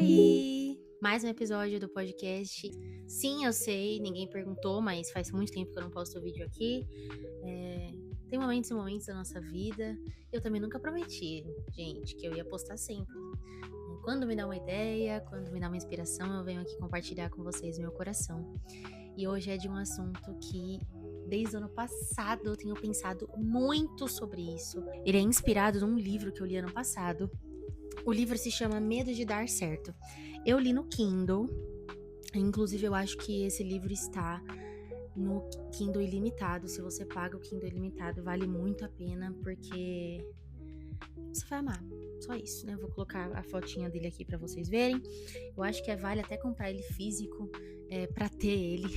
Oi! Mais um episódio do podcast. Sim, eu sei, ninguém perguntou, mas faz muito tempo que eu não posto vídeo aqui. É, Tem momentos e momentos da nossa vida. Eu também nunca prometi, gente, que eu ia postar sempre. Quando me dá uma ideia, quando me dá uma inspiração, eu venho aqui compartilhar com vocês meu coração. E hoje é de um assunto que, desde o ano passado, eu tenho pensado muito sobre isso. Ele é inspirado num livro que eu li ano passado. O livro se chama Medo de Dar Certo. Eu li no Kindle, inclusive eu acho que esse livro está no Kindle Ilimitado. Se você paga o Kindle Ilimitado, vale muito a pena, porque você vai amar. Só isso, né? Vou colocar a fotinha dele aqui pra vocês verem. Eu acho que vale até comprar ele físico pra ter ele.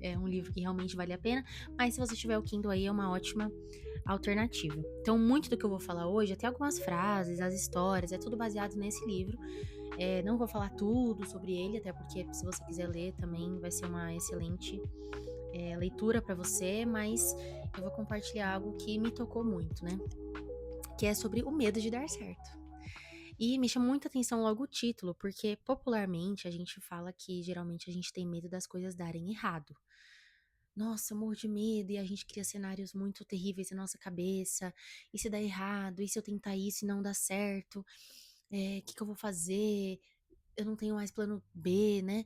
É um livro que realmente vale a pena. Mas se você tiver o Kindle aí, é uma ótima alternativa. Então, muito do que eu vou falar hoje, até algumas frases, as histórias, é tudo baseado nesse livro. Não vou falar tudo sobre ele, até porque se você quiser ler também vai ser uma excelente leitura pra você, mas eu vou compartilhar algo que me tocou muito, né? Que é sobre o medo de dar certo. E me chama muita atenção logo o título, porque popularmente a gente fala que geralmente a gente tem medo das coisas darem errado. Nossa, eu morro de medo, e a gente cria cenários muito terríveis na nossa cabeça. E se dá errado? E se eu tentar isso e não dá certo? O que eu vou fazer? Eu não tenho mais plano B, né?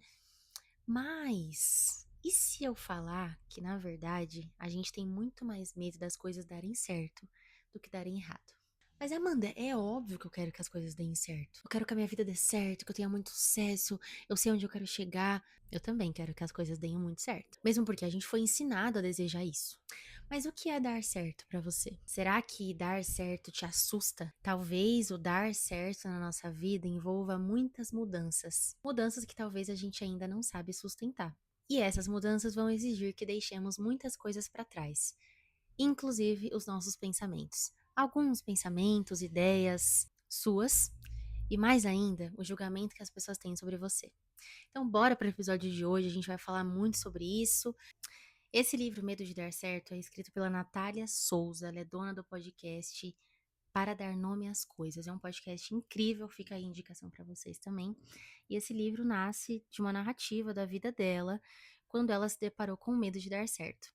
Mas, e se eu falar que, na verdade, a gente tem muito mais medo das coisas darem certo do que darem errado? Mas, Amanda, é óbvio que eu quero que as coisas deem certo. Eu quero que a minha vida dê certo, que eu tenha muito sucesso, eu sei onde eu quero chegar. Eu também quero que as coisas deem muito certo. Mesmo porque a gente foi ensinado a desejar isso. Mas o que é dar certo pra você? Será que dar certo te assusta? Talvez o dar certo na nossa vida envolva muitas mudanças. Mudanças que talvez a gente ainda não sabe sustentar. E essas mudanças vão exigir que deixemos muitas coisas para trás, inclusive os nossos pensamentos. Alguns pensamentos, ideias suas e mais ainda, o julgamento que as pessoas têm sobre você. Então, bora para o episódio de hoje, a gente vai falar muito sobre isso. Esse livro, Medo de Dar Certo, é escrito pela Natália Souza, ela é dona do podcast Para Dar Nome às Coisas. É um podcast incrível, fica aí a indicação para vocês também. E esse livro nasce de uma narrativa da vida dela, quando ela se deparou com o medo de dar certo.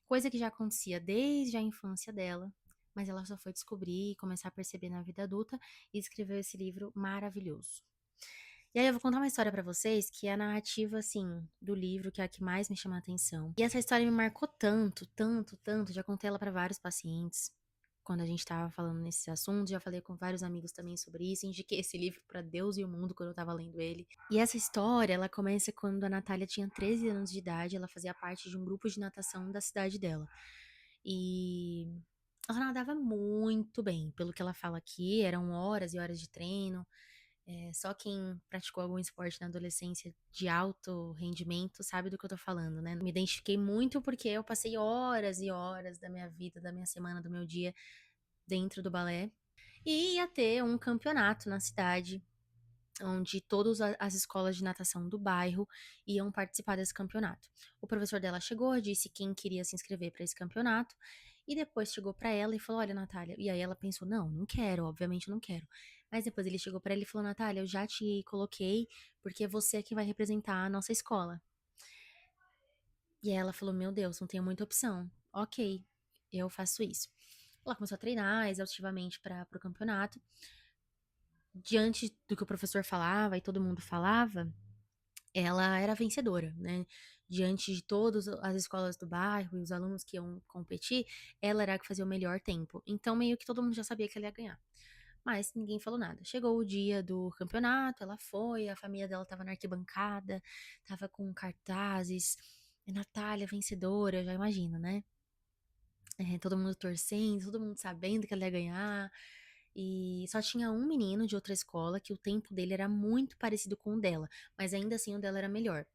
Coisa que já acontecia desde a infância dela, mas ela só foi descobrir e começar a perceber na vida adulta e escreveu esse livro maravilhoso. E aí eu vou contar uma história pra vocês que é a narrativa, assim, do livro, que é a que mais me chama a atenção. E essa história me marcou tanto, tanto, tanto, já contei ela pra vários pacientes. Quando a gente tava falando nesses assuntos, já falei com vários amigos também sobre isso, indiquei esse livro pra Deus e o mundo quando eu tava lendo ele. E essa história, ela começa quando a Natália tinha 13 anos de idade, ela fazia parte de um grupo de natação da cidade dela. E ela nadava muito bem, pelo que ela fala aqui, eram horas e horas de treino. Só quem praticou algum esporte na adolescência de alto rendimento sabe do que eu tô falando, né? Me identifiquei muito porque eu passei horas e horas da minha vida, da minha semana, do meu dia dentro do balé. E ia ter um campeonato na cidade, onde todas as escolas de natação do bairro iam participar desse campeonato. O professor dela chegou, disse quem queria se inscrever para esse campeonato, e depois chegou para ela e falou: Olha, Natália. E aí ela pensou: Não, não quero, obviamente não quero. Mas depois ele chegou para ela e falou: Natália, eu já te coloquei porque você é que vai representar a nossa escola. E aí ela falou: Meu Deus, não tenho muita opção. Ok, eu faço isso. Ela começou a treinar exaustivamente para o campeonato. Diante do que o professor falava e todo mundo falava, ela era vencedora, né? Diante de todas as escolas do bairro e os alunos que iam competir, ela era a que fazia o melhor tempo. Então, meio que todo mundo já sabia que ela ia ganhar. Mas ninguém falou nada. Chegou o dia do campeonato, ela foi, a família dela tava na arquibancada, tava com cartazes, Natália vencedora, já imagina, né? Todo mundo torcendo, todo mundo sabendo que ela ia ganhar. E só tinha um menino de outra escola que o tempo dele era muito parecido com o dela, mas ainda assim o dela era melhor.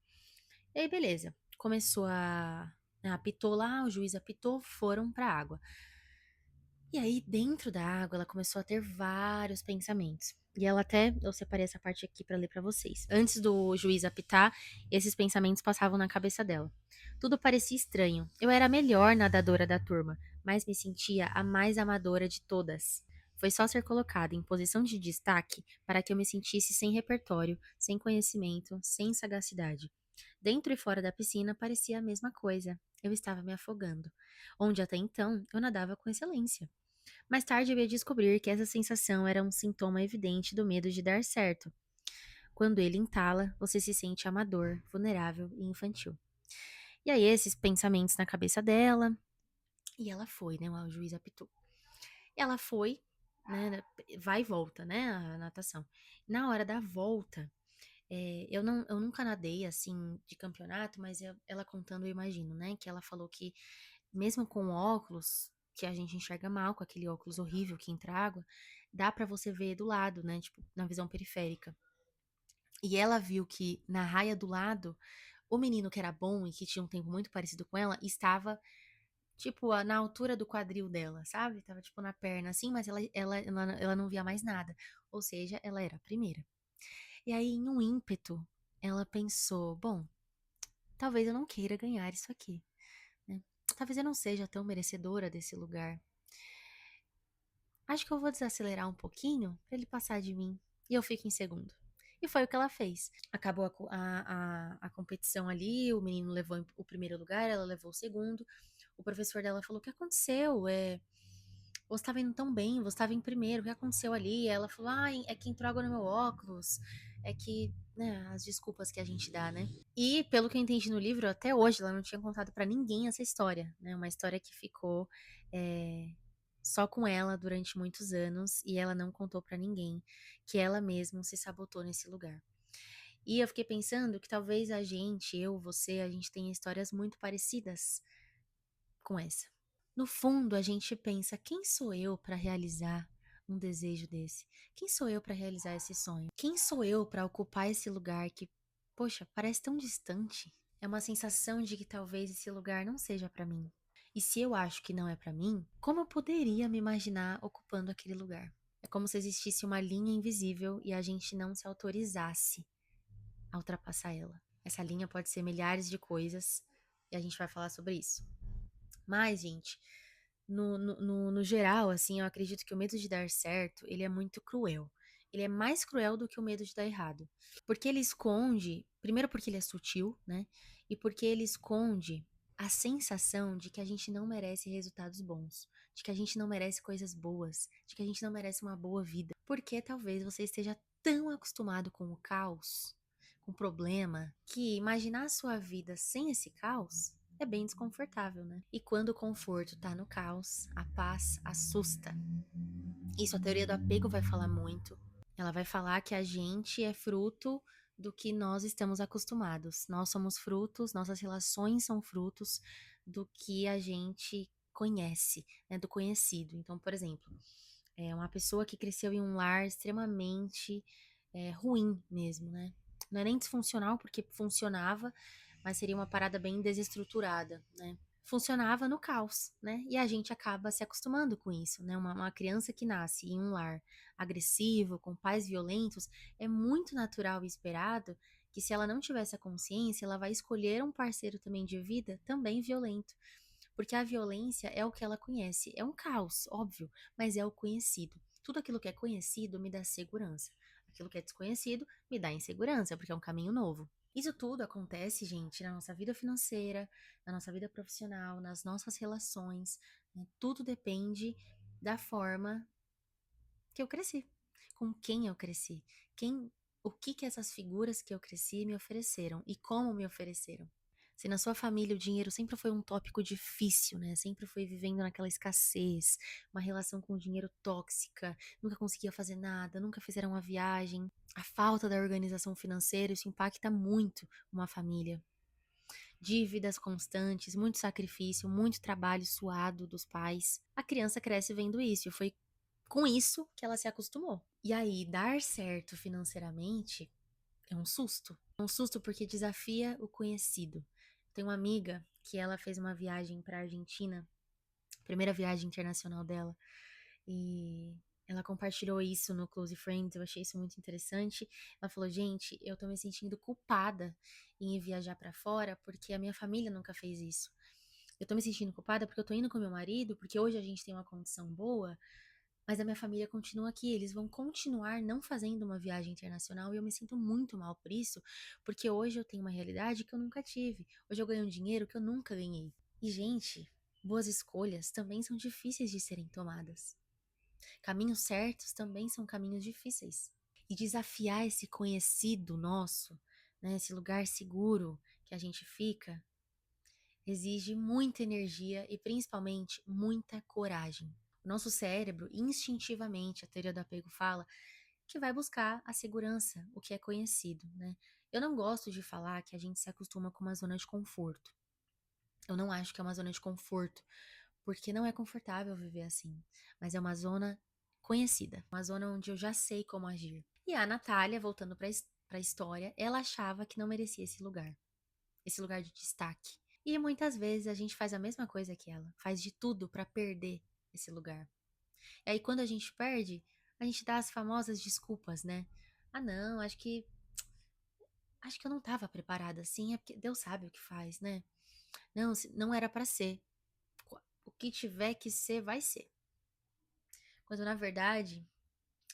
E aí, beleza. Começou apitou lá, o juiz apitou, foram pra água. E aí, dentro da água, ela começou a ter vários pensamentos. E ela até, eu separei essa parte aqui pra ler pra vocês. Antes do juiz apitar, esses pensamentos passavam na cabeça dela. Tudo parecia estranho. Eu era a melhor nadadora da turma, mas me sentia a mais amadora de todas. Foi só ser colocada em posição de destaque para que eu me sentisse sem repertório, sem conhecimento, sem sagacidade. Dentro e fora da piscina parecia a mesma coisa. Eu estava me afogando, onde até então eu nadava com excelência. Mais tarde eu ia descobrir que essa sensação era um sintoma evidente do medo de dar certo. Quando ele entala, você se sente amador, vulnerável e infantil. E aí, esses pensamentos na cabeça dela, e ela foi, né? O juiz apitou. Ela foi, né? Vai e volta, né? A natação. Na hora da volta, eu nunca nadei assim de campeonato, mas ela contando, eu imagino, né? Que ela falou que mesmo com óculos, que a gente enxerga mal, com aquele óculos horrível que entra água, dá pra você ver do lado, né? Tipo, na visão periférica. E ela viu que na raia do lado, o menino que era bom e que tinha um tempo muito parecido com ela, estava, tipo, na altura do quadril dela, sabe? Tava, tipo, na perna, assim, mas ela não via mais nada. Ou seja, ela era a primeira. E aí, em um ímpeto, ela pensou: bom, talvez eu não queira ganhar isso aqui, né? Talvez eu não seja tão merecedora desse lugar. Acho que eu vou desacelerar um pouquinho pra ele passar de mim e eu fico em segundo. E foi o que ela fez. Acabou a competição ali, o menino levou o primeiro lugar, ela levou o segundo. O professor dela falou: o que aconteceu? Você estava indo tão bem, você estava em primeiro, o que aconteceu ali? Ela falou: ah, é que entrou água no meu óculos. É que, né, as desculpas que a gente dá, né? E, pelo que eu entendi no livro, até hoje ela não tinha contado pra ninguém essa história, né? Uma história que ficou é, só com ela durante muitos anos e ela não contou pra ninguém que ela mesma se sabotou nesse lugar. E eu fiquei pensando que talvez a gente, eu, você, a gente tenha histórias muito parecidas com essa. No fundo, a gente pensa: quem sou eu para realizar um desejo desse? Quem sou eu para realizar esse sonho? Quem sou eu para ocupar esse lugar que, poxa, parece tão distante? É uma sensação de que talvez esse lugar não seja para mim. E se eu acho que não é para mim, como eu poderia me imaginar ocupando aquele lugar? É como se existisse uma linha invisível e a gente não se autorizasse a ultrapassar ela. Essa linha pode ser milhares de coisas e a gente vai falar sobre isso. Mas, gente, no geral, assim, eu acredito que o medo de dar certo, ele é muito cruel. Ele é mais cruel do que o medo de dar errado. Porque ele esconde, primeiro porque ele é sutil, né? E porque ele esconde a sensação de que a gente não merece resultados bons, de que a gente não merece coisas boas, de que a gente não merece uma boa vida. Porque talvez você esteja tão acostumado com o caos, com o problema, que imaginar a sua vida sem esse caos é bem desconfortável, né? E quando o conforto tá no caos, a paz assusta. Isso a teoria do apego vai falar muito. Ela vai falar que a gente é fruto do que nós estamos acostumados. Nós somos frutos, nossas relações são frutos do que a gente conhece, né, do conhecido. Então, por exemplo, uma pessoa que cresceu em um lar extremamente ruim mesmo, né? Não é nem disfuncional, porque funcionava, mas seria uma parada bem desestruturada, né? Funcionava no caos, né? E a gente acaba se acostumando com isso, né? Uma criança que nasce em um lar agressivo, com pais violentos, é muito natural e esperado que, se ela não tivesse a consciência, ela vai escolher um parceiro também de vida também violento. Porque a violência é o que ela conhece. É um caos, óbvio, mas é o conhecido. Tudo aquilo que é conhecido me dá segurança. Aquilo que é desconhecido me dá insegurança, porque é um caminho novo. Isso tudo acontece, gente, na nossa vida financeira, na nossa vida profissional, nas nossas relações, né? Tudo depende da forma que eu cresci, com quem eu cresci, o que que essas figuras que eu cresci me ofereceram e como me ofereceram. Se na sua família o dinheiro sempre foi um tópico difícil, né? Sempre foi vivendo naquela escassez, uma relação com o dinheiro tóxica, nunca conseguia fazer nada, nunca fizeram uma viagem. A falta da organização financeira, isso impacta muito uma família. Dívidas constantes, muito sacrifício, muito trabalho suado dos pais. A criança cresce vendo isso, e foi com isso que ela se acostumou. E aí, dar certo financeiramente é um susto. É um susto porque desafia o conhecido. Tenho uma amiga que ela fez uma viagem para a Argentina, primeira viagem internacional dela, e ela compartilhou isso no Close Friends, eu achei isso muito interessante. Ela falou: gente, eu tô me sentindo culpada em ir viajar para fora porque a minha família nunca fez isso. Eu tô me sentindo culpada porque eu tô indo com meu marido, porque hoje a gente tem uma condição boa, Mas a minha família continua aqui, eles vão continuar não fazendo uma viagem internacional e eu me sinto muito mal por isso, porque hoje eu tenho uma realidade que eu nunca tive. Hoje eu ganho um dinheiro que eu nunca ganhei. E, gente, boas escolhas também são difíceis de serem tomadas. Caminhos certos também são caminhos difíceis. E desafiar esse conhecido nosso, né, esse lugar seguro que a gente fica, exige muita energia e principalmente muita coragem. O nosso cérebro, instintivamente, a teoria do apego fala, que vai buscar a segurança, o que é conhecido, né? Eu não gosto de falar que a gente se acostuma com uma zona de conforto. Eu não acho que é uma zona de conforto, porque não é confortável viver assim, mas é uma zona conhecida, uma zona onde eu já sei como agir. E a Natália, voltando para a história, ela achava que não merecia esse lugar de destaque. E muitas vezes a gente faz a mesma coisa que ela, faz de tudo para perder esse lugar. E aí quando a gente perde, a gente dá as famosas desculpas, né? Ah, não, acho que eu não estava preparada assim, é porque Deus sabe o que faz, né? Não, não era para ser. O que tiver que ser, vai ser. Quando na verdade,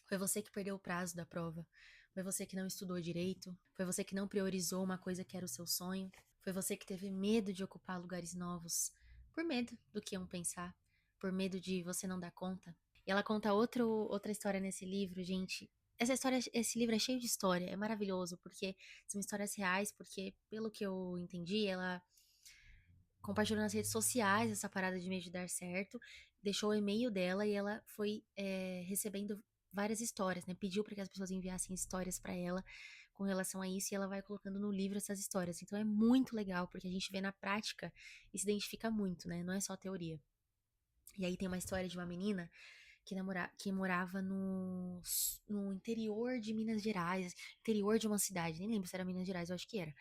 foi você que perdeu o prazo da prova. Foi você que não estudou direito. Foi você que não priorizou uma coisa que era o seu sonho. Foi você que teve medo de ocupar lugares novos. Por medo do que iam pensar. Por medo de você não dar conta. E ela conta outra história nesse livro, gente. Esse livro é cheio de história. É maravilhoso, porque são histórias reais. Porque, pelo que eu entendi, ela compartilhou nas redes sociais essa parada de medo de dar certo, deixou o e-mail dela e ela foi recebendo várias histórias, né? Pediu para que as pessoas enviassem histórias para ela com relação a isso e ela vai colocando no livro essas histórias. Então é muito legal porque a gente vê na prática e se identifica muito, né? Não é só teoria. E aí tem uma história de uma menina que morava no interior de Minas Gerais, interior de uma cidade, nem lembro se era Minas Gerais, eu acho que era.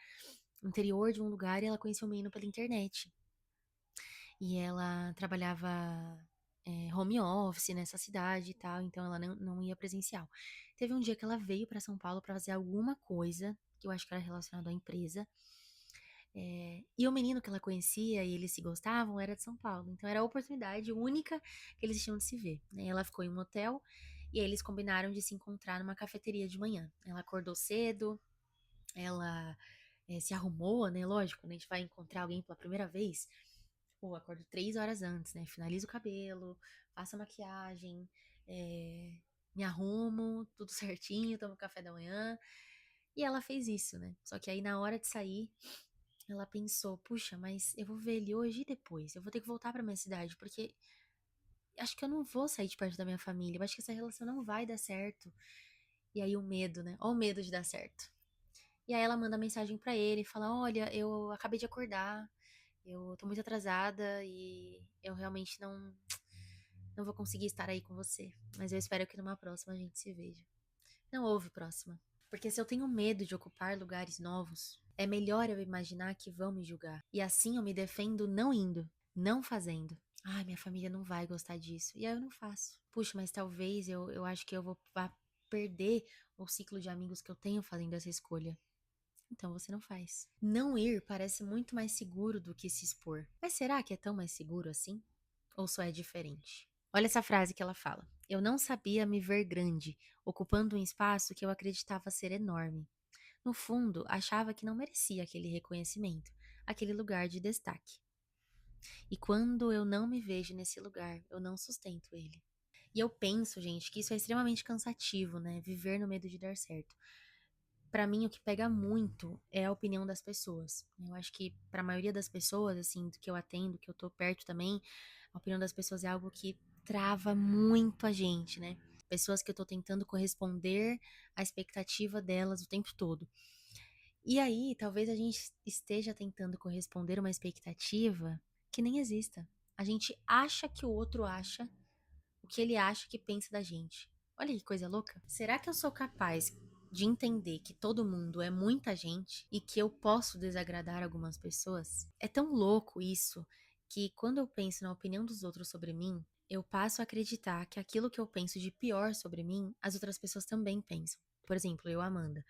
No interior de um lugar e ela conheceu um menino pela internet. E ela trabalhava home office nessa cidade e tal, então ela não ia presencial. Teve um dia que ela veio para São Paulo para fazer alguma coisa, que eu acho que era relacionado à empresa. E o menino que ela conhecia e eles se gostavam era de São Paulo. Então era a oportunidade única que eles tinham de se ver, né? Ela ficou em um hotel e aí eles combinaram de se encontrar numa cafeteria de manhã. Ela acordou cedo, ela se arrumou, né? Lógico, quando a gente vai encontrar alguém pela primeira vez, pô, acordo 3 horas antes, né? Finalizo o cabelo, faço a maquiagem, me arrumo, tudo certinho, tomo café da manhã. E ela fez isso, né? Só que aí na hora de sair, ela pensou, puxa, mas eu vou ver ele hoje e depois. Eu vou ter que voltar pra minha cidade, porque acho que eu não vou sair de perto da minha família. Eu acho que essa relação não vai dar certo. E aí o medo, né? Ó o medo de dar certo. E aí ela manda mensagem pra ele e fala: Olha, eu acabei de acordar, eu tô muito atrasada e eu realmente não vou conseguir estar aí com você. Mas eu espero que numa próxima a gente se veja. Não houve próxima. Porque se eu tenho medo de ocupar lugares novos, é melhor eu imaginar que vão me julgar. E assim eu me defendo não indo, não fazendo. Ai, minha família não vai gostar disso. E aí eu não faço. Puxa, mas talvez eu acho que eu vá perder o ciclo de amigos que eu tenho fazendo essa escolha. Então você não faz. Não ir parece muito mais seguro do que se expor. Mas será que é tão mais seguro assim? Ou só é diferente? Olha essa frase que ela fala. Eu não sabia me ver grande, ocupando um espaço que eu acreditava ser enorme. No fundo, achava que não merecia aquele reconhecimento, aquele lugar de destaque. E quando eu não me vejo nesse lugar, eu não sustento ele. E eu penso, gente, que isso é extremamente cansativo, né? Viver no medo de dar certo. Pra mim, o que pega muito é a opinião das pessoas. Eu acho que pra maioria das pessoas, assim, que eu atendo, que eu tô perto também, a opinião das pessoas é algo que trava muito a gente, né? Pessoas que eu tô tentando corresponder à expectativa delas o tempo todo. E aí, talvez a gente esteja tentando corresponder a uma expectativa que nem exista. A gente acha que o outro acha o que ele acha que pensa da gente. Olha que coisa louca. Será que eu sou capaz de entender que todo mundo é muita gente e que eu posso desagradar algumas pessoas? É tão louco isso que quando eu penso na opinião dos outros sobre mim, eu passo a acreditar que aquilo que eu penso de pior sobre mim, as outras pessoas também pensam. Por exemplo, eu, Amanda,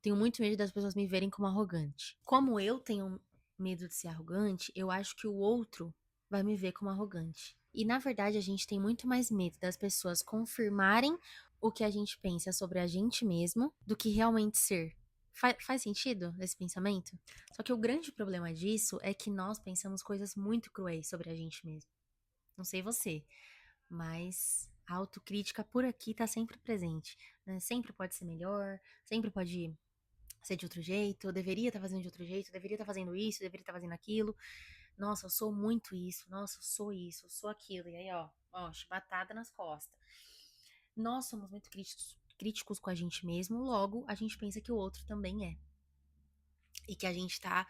tenho muito medo das pessoas me verem como arrogante. Como eu tenho medo de ser arrogante, eu acho que o outro vai me ver como arrogante. E na verdade a gente tem muito mais medo das pessoas confirmarem o que a gente pensa sobre a gente mesmo do que realmente ser. Faz sentido esse pensamento? Só que o grande problema disso é que nós pensamos coisas muito cruéis sobre a gente mesmo. Não sei você, mas a autocrítica por aqui tá sempre presente, né? Sempre pode ser melhor, sempre pode ser de outro jeito, eu deveria estar fazendo de outro jeito, eu deveria estar fazendo isso, eu deveria estar fazendo aquilo. Nossa, eu sou muito isso, nossa, eu sou isso, eu sou aquilo. E aí, ó, chibatada nas costas. Nós somos muito críticos com a gente mesmo, logo a gente pensa que o outro também é. E que a gente tá,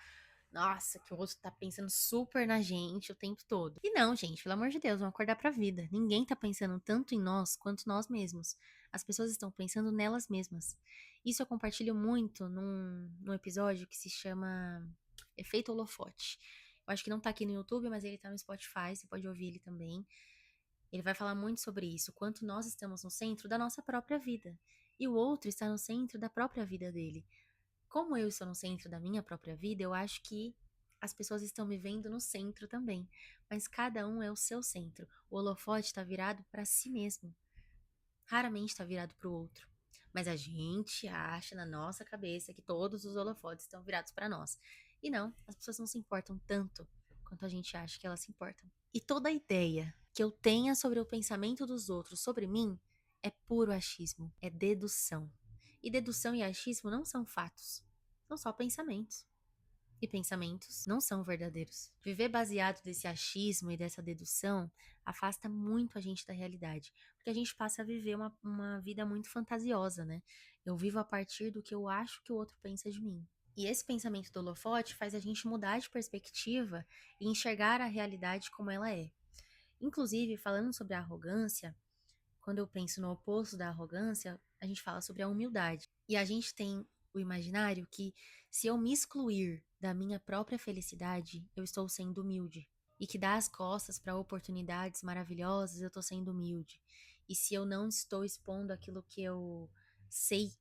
nossa, que o outro tá pensando super na gente o tempo todo. E não, gente, pelo amor de Deus, vamos acordar pra vida. Ninguém tá pensando tanto em nós quanto nós mesmos. As pessoas estão pensando nelas mesmas. Isso eu compartilho muito num episódio que se chama Efeito Holofote. Eu acho que não tá aqui no YouTube, mas ele tá no Spotify, você pode ouvir ele também. Ele vai falar muito sobre isso, quanto nós estamos no centro da nossa própria vida. E o outro está no centro da própria vida dele. Como eu estou no centro da minha própria vida, eu acho que as pessoas estão me vendo no centro também. Mas cada um é o seu centro. O holofote está virado para si mesmo. Raramente está virado para o outro. Mas a gente acha na nossa cabeça que todos os holofotes estão virados para nós. E não, as pessoas não se importam tanto quanto a gente acha que elas se importam. E toda ideia que eu tenha sobre o pensamento dos outros sobre mim é puro achismo, é dedução. E dedução e achismo não são fatos, são só pensamentos. E pensamentos não são verdadeiros. Viver baseado desse achismo e dessa dedução afasta muito a gente da realidade. Porque a gente passa a viver uma vida muito fantasiosa, né? Eu vivo a partir do que eu acho que o outro pensa de mim. E esse pensamento do holofote faz a gente mudar de perspectiva e enxergar a realidade como ela é. Inclusive, falando sobre a arrogância, quando eu penso no oposto da arrogância, a gente fala sobre a humildade. E a gente tem o imaginário que se eu me excluir da minha própria felicidade, eu estou sendo humilde. E que dar as costas para oportunidades maravilhosas, eu estou sendo humilde. E se eu não estou expondo aquilo que eu sei,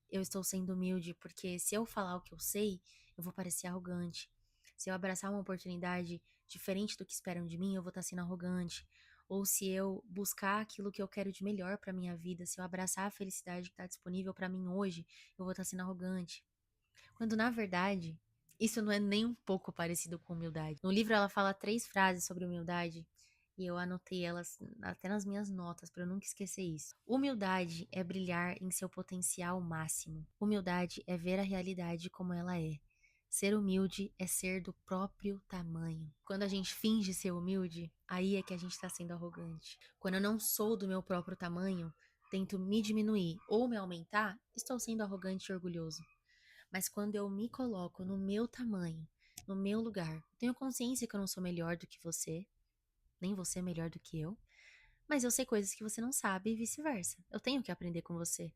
eu estou sendo humilde, porque se eu falar o que eu sei, eu vou parecer arrogante. Se eu abraçar uma oportunidade diferente do que esperam de mim, eu vou estar sendo arrogante. Ou se eu buscar aquilo que eu quero de melhor para minha vida, se eu abraçar a felicidade que está disponível para mim hoje, eu vou estar sendo arrogante. Quando na verdade, isso não é nem um pouco parecido com humildade. No livro ela fala 3 frases sobre humildade e eu anotei elas até nas minhas notas para eu nunca esquecer isso. Humildade é brilhar em seu potencial máximo. Humildade é ver a realidade como ela é. Ser humilde é ser do próprio tamanho. Quando a gente finge ser humilde, aí é que a gente está sendo arrogante. Quando eu não sou do meu próprio tamanho, tento me diminuir ou me aumentar, estou sendo arrogante e orgulhoso. Mas quando eu me coloco no meu tamanho, no meu lugar, tenho consciência que eu não sou melhor do que você, nem você é melhor do que eu, mas eu sei coisas que você não sabe e vice-versa. Eu tenho que aprender com você.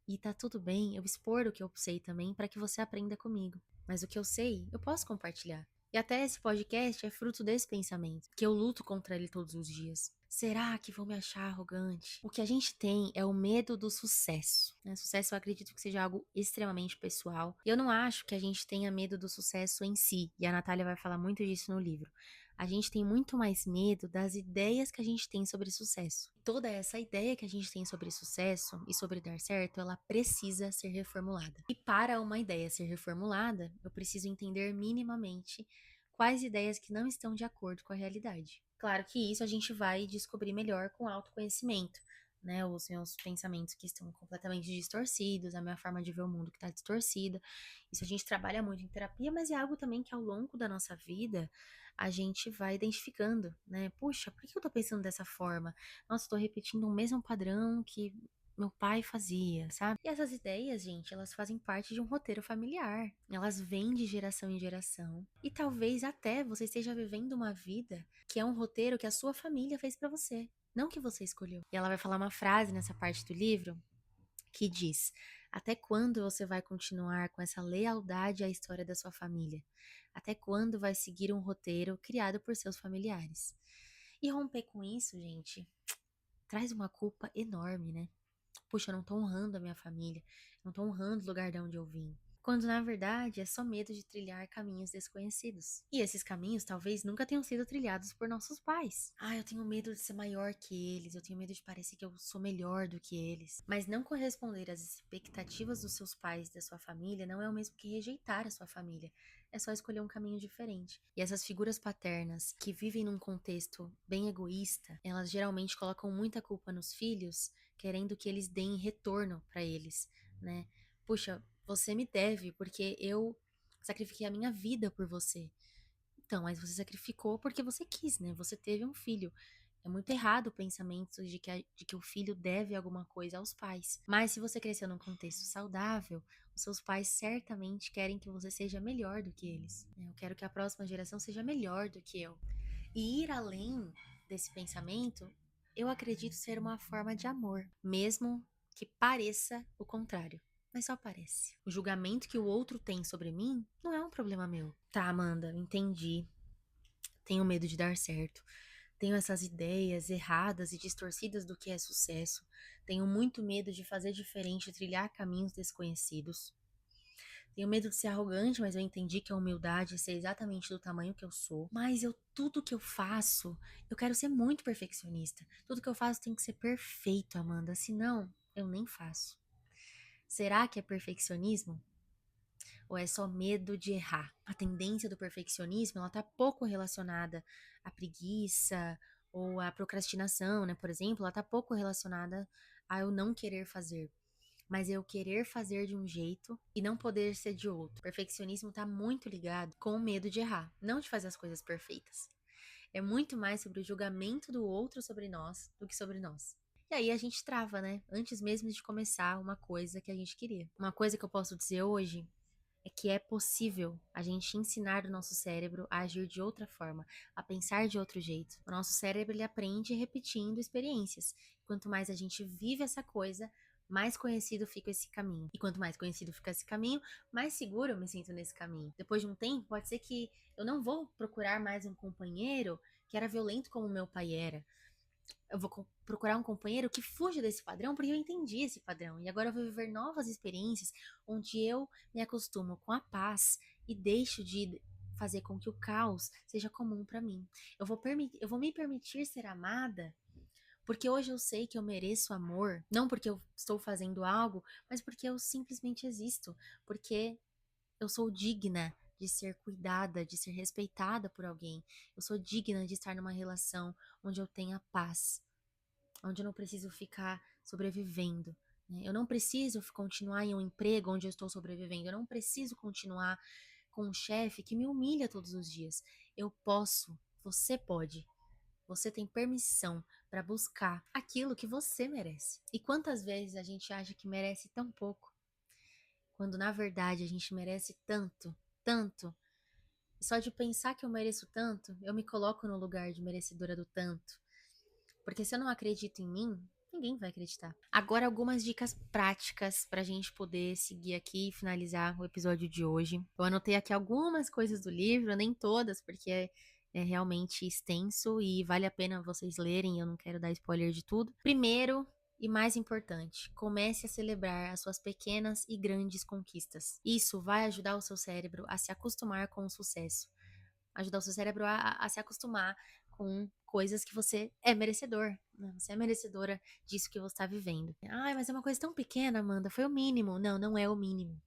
E tá tudo bem eu expor o que eu sei também para que você aprenda comigo. Mas o que eu sei, eu posso compartilhar. E até esse podcast é fruto desse pensamento, que eu luto contra ele todos os dias. Será que vão me achar arrogante? O que a gente tem é o medo do sucesso, né? Sucesso eu acredito que seja algo extremamente pessoal. E eu não acho que a gente tenha medo do sucesso em si. E a Natália vai falar muito disso no livro. A gente tem muito mais medo das ideias que a gente tem sobre sucesso. Toda essa ideia que a gente tem sobre sucesso e sobre dar certo, ela precisa ser reformulada. E para uma ideia ser reformulada, eu preciso entender minimamente quais ideias que não estão de acordo com a realidade. Claro que isso a gente vai descobrir melhor com autoconhecimento, né? Os meus pensamentos que estão completamente distorcidos, a minha forma de ver o mundo que está distorcida. Isso a gente trabalha muito em terapia, mas é algo também que ao longo da nossa vida a gente vai identificando, né? Puxa, por que eu tô pensando dessa forma? Nossa, eu tô repetindo o mesmo padrão que meu pai fazia, sabe? E essas ideias, gente, elas fazem parte de um roteiro familiar. Elas vêm de geração em geração. E talvez até você esteja vivendo uma vida que é um roteiro que a sua família fez pra você, não que você escolheu. E ela vai falar uma frase nessa parte do livro que diz: até quando você vai continuar com essa lealdade à história da sua família? Até quando vai seguir um roteiro criado por seus familiares? E romper com isso, gente, traz uma culpa enorme, né? Puxa, eu não tô honrando a minha família, não tô honrando o lugar de onde eu vim. quando na verdade é só medo de trilhar caminhos desconhecidos. E esses caminhos talvez nunca tenham sido trilhados por nossos pais. Ah, eu tenho medo de ser maior que eles, eu tenho medo de parecer que eu sou melhor do que eles. Mas não corresponder às expectativas dos seus pais, da sua família, não é o mesmo que rejeitar a sua família. É só escolher um caminho diferente. E essas figuras paternas que vivem num contexto bem egoísta, elas geralmente colocam muita culpa nos filhos, querendo que eles deem retorno para eles, né? Puxa, você me deve porque eu sacrifiquei a minha vida por você. Então, mas você sacrificou porque você quis, né? Você teve um filho. É muito errado o pensamento de que o filho deve alguma coisa aos pais. Mas se você cresceu num contexto saudável, os seus pais certamente querem que você seja melhor do que eles, né? Eu quero que a próxima geração seja melhor do que eu. E ir além desse pensamento, eu acredito ser uma forma de amor, mesmo que pareça o contrário. Mas só parece. O julgamento que o outro tem sobre mim não é um problema meu. Tá, Amanda, entendi. Tenho medo de dar certo. Tenho essas ideias erradas e distorcidas do que é sucesso. Tenho muito medo de fazer diferente e trilhar caminhos desconhecidos. Tenho medo de ser arrogante, mas eu entendi que a humildade é ser exatamente do tamanho que eu sou. Mas tudo que eu faço, eu quero ser muito perfeccionista. Tudo que eu faço tem que ser perfeito, Amanda. Senão, eu nem faço. Será que é perfeccionismo? Ou é só medo de errar? A tendência do perfeccionismo, ela tá pouco relacionada à preguiça ou à procrastinação, né? Por exemplo, ela tá pouco relacionada a eu não querer fazer, mas eu querer fazer de um jeito e não poder ser de outro. O perfeccionismo tá muito ligado com o medo de errar, não de fazer as coisas perfeitas. É muito mais sobre o julgamento do outro sobre nós do que sobre nós. E aí a gente trava, né? Antes mesmo de começar uma coisa que a gente queria. Uma coisa que eu posso dizer hoje é que é possível a gente ensinar o nosso cérebro a agir de outra forma, a pensar de outro jeito. O nosso cérebro ele aprende repetindo experiências. Quanto mais a gente vive essa coisa, mais conhecido fica esse caminho. E quanto mais conhecido fica esse caminho, mais seguro eu me sinto nesse caminho. Depois de um tempo, pode ser que eu não vou procurar mais um companheiro que era violento como meu pai era. Eu vou procurar um companheiro que fuja desse padrão, porque eu entendi esse padrão. E agora eu vou viver novas experiências onde eu me acostumo com a paz e deixo de fazer com que o caos seja comum para mim. Eu vou me permitir ser amada, porque hoje eu sei que eu mereço amor, não porque eu estou fazendo algo, mas porque eu simplesmente existo, porque eu sou digna de ser cuidada, de ser respeitada por alguém. Eu sou digna de estar numa relação onde eu tenha paz, onde eu não preciso ficar sobrevivendo, né? Eu não preciso continuar em um emprego onde eu estou sobrevivendo. Eu não preciso continuar com um chefe que me humilha todos os dias. Eu posso, você pode. Você tem permissão para buscar aquilo que você merece. E quantas vezes a gente acha que merece tão pouco, quando na verdade a gente merece tanto, tanto. E só de pensar que eu mereço tanto, eu me coloco no lugar de merecedora do tanto. Porque se eu não acredito em mim, ninguém vai acreditar. Agora, algumas dicas práticas pra gente poder seguir aqui e finalizar o episódio de hoje. Eu anotei aqui algumas coisas do livro, nem todas, porque é realmente extenso e vale a pena vocês lerem, eu não quero dar spoiler de tudo. Primeiro, e mais importante, comece a celebrar as suas pequenas e grandes conquistas. Isso vai ajudar o seu cérebro a se acostumar com o sucesso, ajudar o seu cérebro a se acostumar com coisas que você é merecedor, né? Você é merecedora disso que você está vivendo. Ai, mas é uma coisa tão pequena, Amanda, foi o mínimo. Não, não é o mínimo.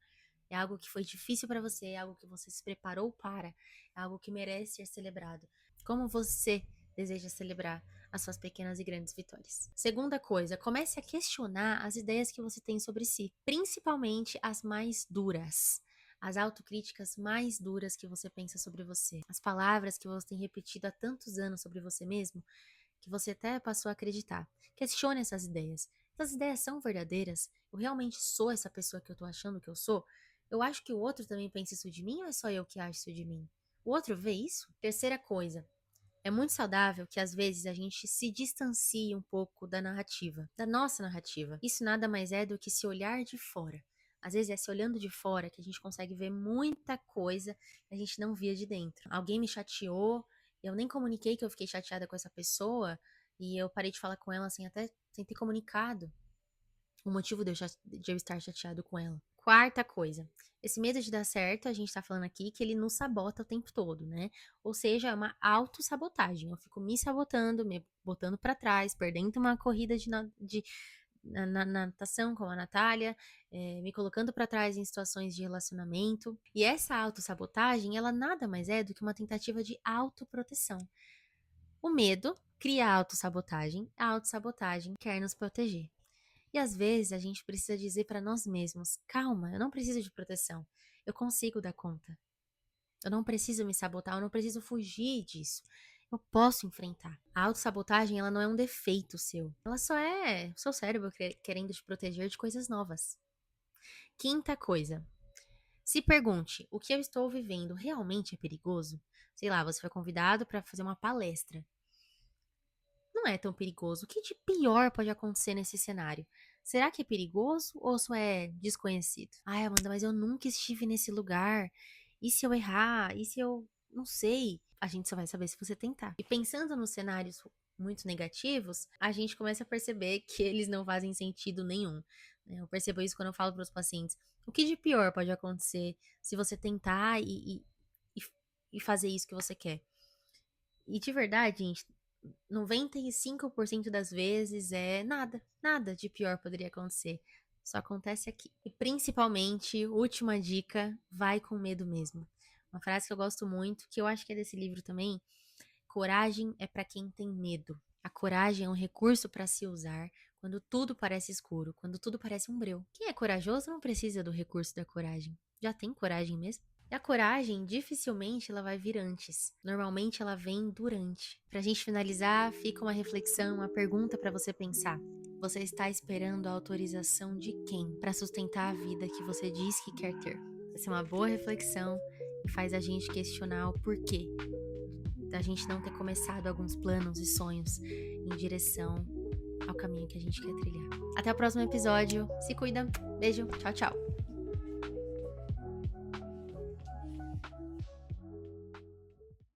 É algo que foi difícil para você, é algo que você se preparou para, é algo que merece ser celebrado. Como você deseja celebrar as suas pequenas e grandes vitórias? Segunda coisa, comece a questionar as ideias que você tem sobre si, principalmente as mais duras. As autocríticas mais duras que você pensa sobre você. As palavras que você tem repetido há tantos anos sobre você mesmo, que você até passou a acreditar. Questione essas ideias. Essas ideias são verdadeiras? Eu realmente sou essa pessoa que eu tô achando que eu sou? Eu acho que o outro também pensa isso de mim ou é só eu que acho isso de mim? O outro vê isso? Terceira coisa, é muito saudável que às vezes a gente se distancie um pouco da narrativa, da nossa narrativa. Isso nada mais é do que se olhar de fora. Às vezes é se olhando de fora que a gente consegue ver muita coisa que a gente não via de dentro. Alguém me chateou, eu nem comuniquei que eu fiquei chateada com essa pessoa e eu parei de falar com ela sem até sem ter comunicado. o motivo de eu estar chateado com ela. Quarta coisa, esse medo de dar certo, a gente tá falando aqui que ele nos sabota o tempo todo, né? Ou seja, é uma autossabotagem. Eu fico me sabotando, me botando pra trás, perdendo uma corrida na natação com a Natália, me colocando pra trás em situações de relacionamento. E essa autossabotagem, ela nada mais é do que uma tentativa de autoproteção. O medo cria a autossabotagem quer nos proteger. E às vezes a gente precisa dizer pra nós mesmos: calma, eu não preciso de proteção. Eu consigo dar conta. Eu não preciso me sabotar, eu não preciso fugir disso. Eu posso enfrentar. A autossabotagem, ela não é um defeito seu. Ela só é o seu cérebro querendo te proteger de coisas novas. Quinta coisa. Se pergunte: o que eu estou vivendo realmente é perigoso? Sei lá, você foi convidado para fazer uma palestra. Não é tão perigoso. O que de pior pode acontecer nesse cenário? Será que é perigoso ou só é desconhecido? Ai, Amanda, mas eu nunca estive nesse lugar. E se eu errar? E se eu. Não sei. A gente só vai saber se você tentar. E pensando nos cenários muito negativos, a gente começa a perceber que eles não fazem sentido nenhum. Eu percebo isso quando eu falo para os pacientes. O que de pior pode acontecer se você tentar e fazer isso que você quer? E de verdade, gente, 95% das vezes é nada, nada de pior poderia acontecer. Só acontece aqui. E principalmente, última dica, vai com medo mesmo. Uma frase que eu gosto muito, que eu acho que é desse livro também: coragem é para quem tem medo. A coragem é um recurso para se usar quando tudo parece escuro, quando tudo parece um breu. Quem é corajoso não precisa do recurso da coragem. Já tem coragem mesmo. E a coragem, dificilmente ela vai vir antes. Normalmente ela vem durante. Pra gente finalizar, fica uma reflexão, uma pergunta pra você pensar. Você está esperando a autorização de quem para sustentar a vida que você diz que quer ter? Essa é uma boa reflexão e faz a gente questionar o porquê da gente não ter começado alguns planos e sonhos em direção ao caminho que a gente quer trilhar. Até o próximo episódio. Se cuida. Beijo. Tchau, tchau.